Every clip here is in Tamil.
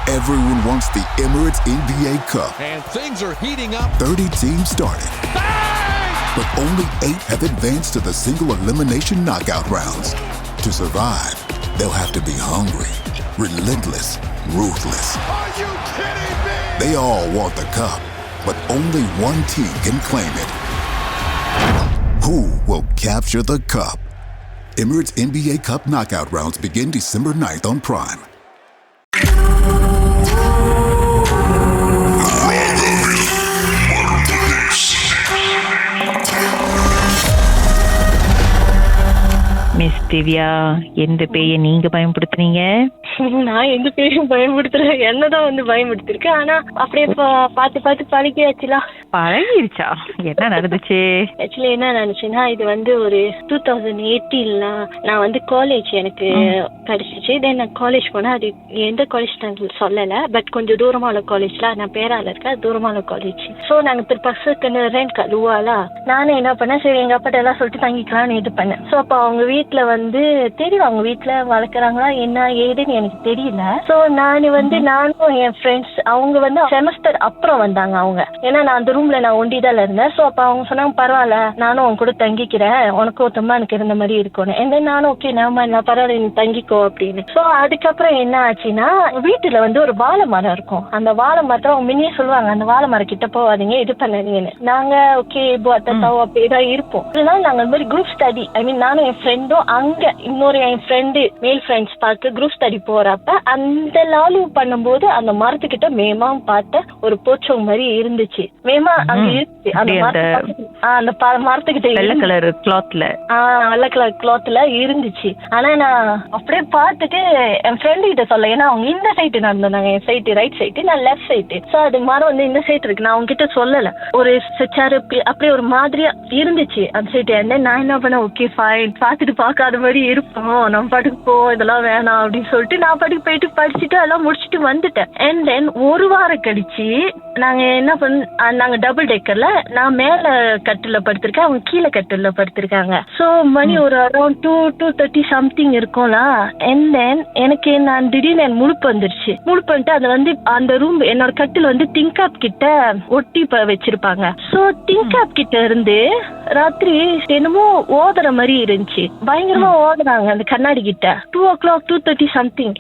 Everyone wants the Emirates NBA Cup. And things are heating up. 30 teams started. Bang! But only 8 have advanced to the single elimination knockout rounds. To survive, they'll have to be hungry, relentless, ruthless. Are you kidding me? They all want the cup, but only one team can claim it. Who will capture the cup? Emirates NBA Cup knockout rounds begin December 9th on Prime. Miss Divya, எந்த பேயை நீங்க பயன்படுத்துறீங்க? நான் எந்த பேரும் பயன்படுத்துறேன், என்னதான் வந்து பயன்படுத்திருக்கேன். ஆனா அப்படியே பார்த்து பார்த்து பழகியாச்சுல. பழகிருச்சா? என்ன நடந்துச்சு? ஆக்சுவலி என்ன நினைச்சுன்னா, இது வந்து ஒரு 2018 நான் வந்து காலேஜ் எனக்கு கிடைச்சிச்சு. தென் நான் காலேஜ் போனேன். அது எந்த காலேஜ் நான் சொல்லல, பட் கொஞ்சம் தூரமான காலேஜ்ல. நான் பேரால இருக்கேன், தூரமான காலேஜ். ஸோ நாங்க பசங்க ரெண்ட் கழுவாலா. நானும் என்ன பண்ணேன், சரி எங்க அப்பாட்ட எல்லாம் சொல்லிட்டு தங்கிக்கலாம்னு இது பண்ணேன். ஸோ அப்போ அவங்க வீட்டுல வந்து தெரியும், அவங்க வீட்டுல வளர்க்குறாங்களா என்ன ஏதுன்னு எனக்கு தெரியல. சோ நானும் என் ஃப்ரெண்ட்ஸ் அவங்க வந்து செமஸ்டர் அப்புறம் வந்தாங்க அவங்க. ஏன்னா நான் அந்த ரூம்ல நான் ஒண்டிதான் இருந்தேன். சோ அப்ப அவங்க சொன்னாங்க, பரவாயில்ல நானும் அவங்க கூட தங்கிக்கிறேன், உனக்கு ஒருத்தமா எனக்கு இருந்த மாதிரி இருக்கணும். என்ன நானும் ஓகே நான் பரவாயில்ல நீ தங்கிக்கோ அப்படின்னு. சோ அதுக்கப்புறம் என்ன ஆச்சுன்னா, வீட்டுல வந்து ஒரு வாழை மரம் இருக்கும். அந்த வாழை மரத்தை அவங்க முன்னே சொல்லுவாங்க, அந்த வாழை மரம் கிட்ட போவாதீங்க, இது பண்ணாதீங்கன்னு. நாங்க ஓகே அப்படிதான் இருப்போம். நாங்க அந்த மாதிரி குரூப் ஸ்டடி, ஐ மீன் நானும் என் ஃப்ரெண்டும் அங்க இன்னொரு என் ஃப்ரெண்டு மேல் ஃப்ரெண்ட்ஸ் பார்த்து குரூப் ஸ்டடி போறப்ப அந்த லாலிவ் பண்ணும்போது அந்த மரத்துக்கிட்ட மேமா பார்த்த ஒரு போச்சவங்க மாதிரி இருந்துச்சு. மேமா அங்க இருந்துச்சு அந்த மரத்துக்கிட்ட வெள்ளை கலர் கிளாத்ல வெள்ளை கலர் கிளாத்ல இருந்துச்சு. ஆனா நான் அப்படியே பார்த்துட்டு என் ஃப்ரெண்டு கிட்ட சொல்ல, ஏன்னா அவங்க இந்த சைடு நடந்தாங்க, என் சைடு ரைட் சைடு, நான் லெஃப்ட் சைடு. சோ அது மரம் வந்து இந்த சைடு இருக்கு. நான் அவங்க கிட்ட சொல்லல, ஒரு செச்சாரு அப்படியே ஒரு மாதிரியா இருந்துச்சு அந்த சைடு. நான் என்ன பண்ணேன், ஓகே ஃபைன், பார்த்துட்டு பார்க்காத மாதிரி இருப்போம், நம்ம பாட்டுக்கு போ, இதெல்லாம் வேணாம் அப்படின்னு சொல்லிட்டு நான் பாட்டுக்கு போயிட்டு படிச்சுட்டு எல்லாம் முடிச்சுட்டு வந்துட்டேன். அண்ட் தென் ஒரு வாரம் கழிச்சு நாங்க என்ன நாங்க டபுள் டேக்கர்ல, நான் மேல கட்டில படுத்திருக்கேன், அவங்க கீழே கட்டில படுத்திருக்காங்க. சோ மணி ஒரு அரௌண்ட் 2:30 சம்திங் இருக்கும்ல. அண்ட் தென் எனக்கு நான் திடீர்னு என் முழுப்பு வந்துருச்சு. முழுப்பு வந்துட்டு அது வந்து அந்த ரூம் என்னோட கட்டில் வந்து திங்காப் கிட்ட ஒட்டி வச்சிருப்பாங்க. சோ திங்காப் கிட்ட இருந்து ராத்திரி என்னமோ ஓதுற மாதிரி இருந்துச்சு, பயங்கரமா ஓதுறாங்க அந்த கண்ணாடி கிட்ட. 2:30 சம்திங்.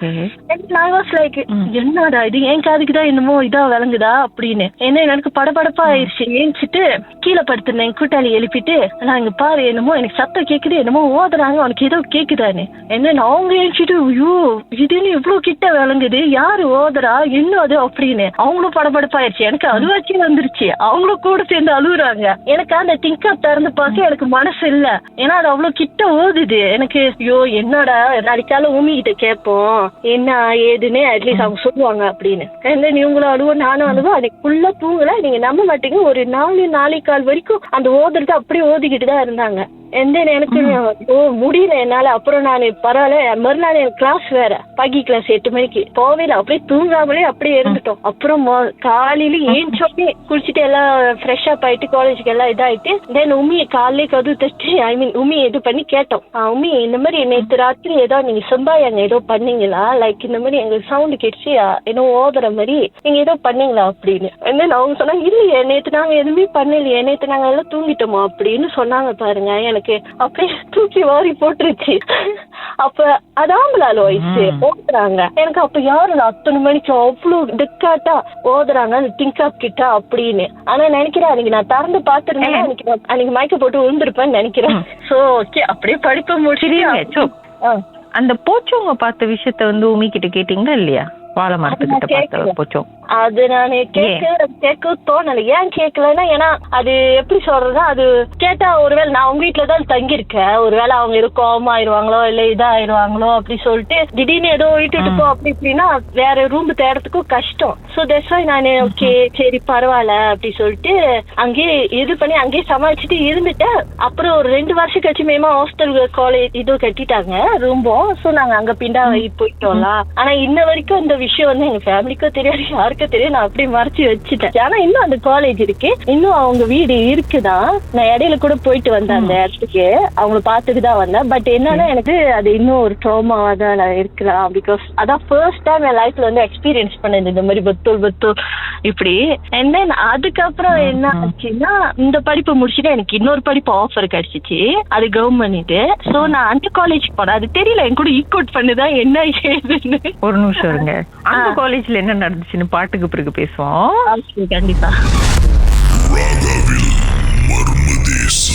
நான் வாஸ் லைக், என்னடா இது, என் காதுக்குதான் என்னமோ இதா விளங்குதா அப்படின்னு. என்ன எனக்கு படபடப்பா ஆயிடுச்சு. ஏஞ்சிட்டு கீழே படுத்திருந்தேன், கூட்டாளி எழுப்பிட்டு, நான் இங்க பாரு என்னமோ எனக்கு சத்தம் கேக்குது, என்னமோ ஓதுறாங்க, உனக்கு ஏதோ கேக்குதான்னு. என்ன அவங்க ஏஞ்சிட்டு, ஐயோ இதுன்னு இவ்வளவு கிட்ட விளங்குது, யாரு ஓதுறா என்ன அது அப்படின்னு அவங்களும் படபடப்பாயிருச்சு. எனக்கு அதுவாச்சு வந்துருச்சு, அவங்களும் கூட சேர்ந்து அழுகுறாங்க. எனக்கு அந்த திங்காப் திறந்து பார்க்க எனக்கு மனசு இல்ல, ஏன்னா அது அவ்வளவு கிட்ட ஓதுது. எனக்கு ஐயோ என்னடா நாளைக்கால உமி கிட்ட கேட்போம் என்ன ஏதுன்னு அட்லீஸ்ட் அவங்க சொல்லுவாங்க அப்படின்னு. இவங்களும் அழுவோம், நானும் அழுவோம். அன்னைக்கு ஃபுல்லா தூங்கல, நீங்க நம்ப மாட்டீங்க, ஒரு 4-4:15 வரைக்கும் அந்த ஓதுறது அப்படியே ஓதிக்கிட்டு தான் இருந்தாங்க. எனக்கு முடியல என்னால. அப்புறம் நான் பரவாயில்ல, மறுநாள் எனக்கு கிளாஸ் வேற, பகி கிளாஸ் 8 மணிக்கு போவே இல்லை, அப்படியே தூங்காமலே அப்படியே இருந்துட்டோம். அப்புறம் காலையில ஏஞ்சோடனே குளிச்சுட்டு எல்லாம் ஃப்ரெஷ் அப் ஆயிட்டு காலேஜுக்கு எல்லாம் இதாயிட்டு தென் உமியை காலையிலே கதவு தட்டி ஐ மீன் உமியை இது பண்ணி கேட்டோம். உமி இந்த மாதிரி நேற்று ராத்திரி ஏதோ நீங்க செம்பாயாங்க ஏதோ பண்ணீங்களா, லைக் இந்த மாதிரி எங்களுக்கு சவுண்டு கேட்டுச்சு ஏதோ ஓதுற மாதிரி நீங்க ஏதோ பண்ணீங்களா அப்படின்னு. அவங்க சொன்னாங்க, இல்லையே நேற்று நாங்க எதுவுமே பண்ணலையே, நேற்று நாங்க எல்லாம் தூங்கிட்டோமா அப்படின்னு சொன்னாங்க. பாருங்க எனக்கு அப்படியே தூக்கி வாரி போட்டுருச்சு. அப்ப அதாம்பலால வயசு ஓதுறாங்க. எனக்கு அப்ப யாரு அத்தனை மணிக்கு அவ்வளவு டெக்காட்டா ஓதுறாங்க அந்த திங்காப் கிட்ட அப்படின்னு. ஆனா நினைக்கிறேன் அன்னைக்கு நான் திறந்து பாத்துருந்தேன், அன்னைக்கு மயக்க போட்டு விழுந்திருப்பேன்னு நினைக்கிறேன். சோ ஓகே அப்படியே படிப்ப முடிச்சு. அந்த போச்சவங்க பார்த்த விஷயத்த வந்து உமி கிட்ட கேட்டீங்களா இல்லையா? வாழை மரத்துக்கிட்ட பார்த்த போச்சோம். அது நான் கேட்க தோணல. ஏன் கேட்கலன்னா, ஏன்னா அது எப்படி சொல்றதுன்னா, அது கேட்டா ஒருவேளை நான் அவங்க வீட்டுலதான் தங்கியிருக்கேன், ஒருவேளை அவங்க ஏதோ கோவமாயிருவாங்களோ இல்ல இதாயிருவாங்களோ அப்படி சொல்லிட்டு திடீர்னு ஏதோ விட்டுட்டு போ அப்படி இப்படின்னா வேற ரூம் தேடுறதுக்கும் கஷ்டம். சோ தட்ஸ் வை நான் ஓகே சரி பரவாயில்ல அப்படி சொல்லிட்டு அங்கேயே இது பண்ணி அங்கேயே சமாளிச்சுட்டு இருந்துட்டேன். அப்புறம் ஒரு 2 வருஷம் கழிச்சு மேமா ஹாஸ்டல் காலேஜ் இது கட்டிட்டாங்க ரூம்பும். சோ நாங்க அங்க பிண்டா போயிட்டோம்ல. ஆனா இன்ன வரைக்கும் இந்த விஷயம் வந்து எங்க ஃபேமிலிக்கும் தெரியாது, யாருக்கும் மறைக்க தெரியும், நான் அப்படியே மறைச்சு வச்சுட்டேன். ஆனா இன்னும் அந்த காலேஜ் இருக்கு, இன்னும் அவங்க வீடு இருக்குதான். நான் இடையில கூட போயிட்டு வந்தேன் அந்த இடத்துக்கு, அவங்கள பார்த்துட்டு தான் வந்தேன். பட் என்னன்னா எனக்கு அது இன்னும் ஒரு ட்ராமாவா தான் நான் இருக்கலாம். பிகாஸ் அதான் ஃபர்ஸ்ட் டைம் என் லைஃப்ல வந்து எக்ஸ்பீரியன்ஸ் பண்ணது இந்த மாதிரி பத்தோல் இப்படி. அண்ட் தென் அதுக்கப்புறம் என்ன ஆச்சுன்னா, இந்த படிப்பு முடிச்சுட்டு எனக்கு இன்னொரு படிப்பு ஆஃபர் கிடைச்சிச்சு, அது கவர்மெண்ட் இது. சோ நான் அந்த காலேஜ் போனேன். அது தெரியல என் கூட ஈக்குவட் பண்ணுதான் என்ன ஏதுன்னு. ஒரு நிமிஷம் இருங்க, அந்த காலேஜ்ல என்ன நடந்துச்சுன்னு பாட்டுக்கு பிறகு பேசுவோம். கண்டிப்பா. ராகவில் மர்மதேசம்.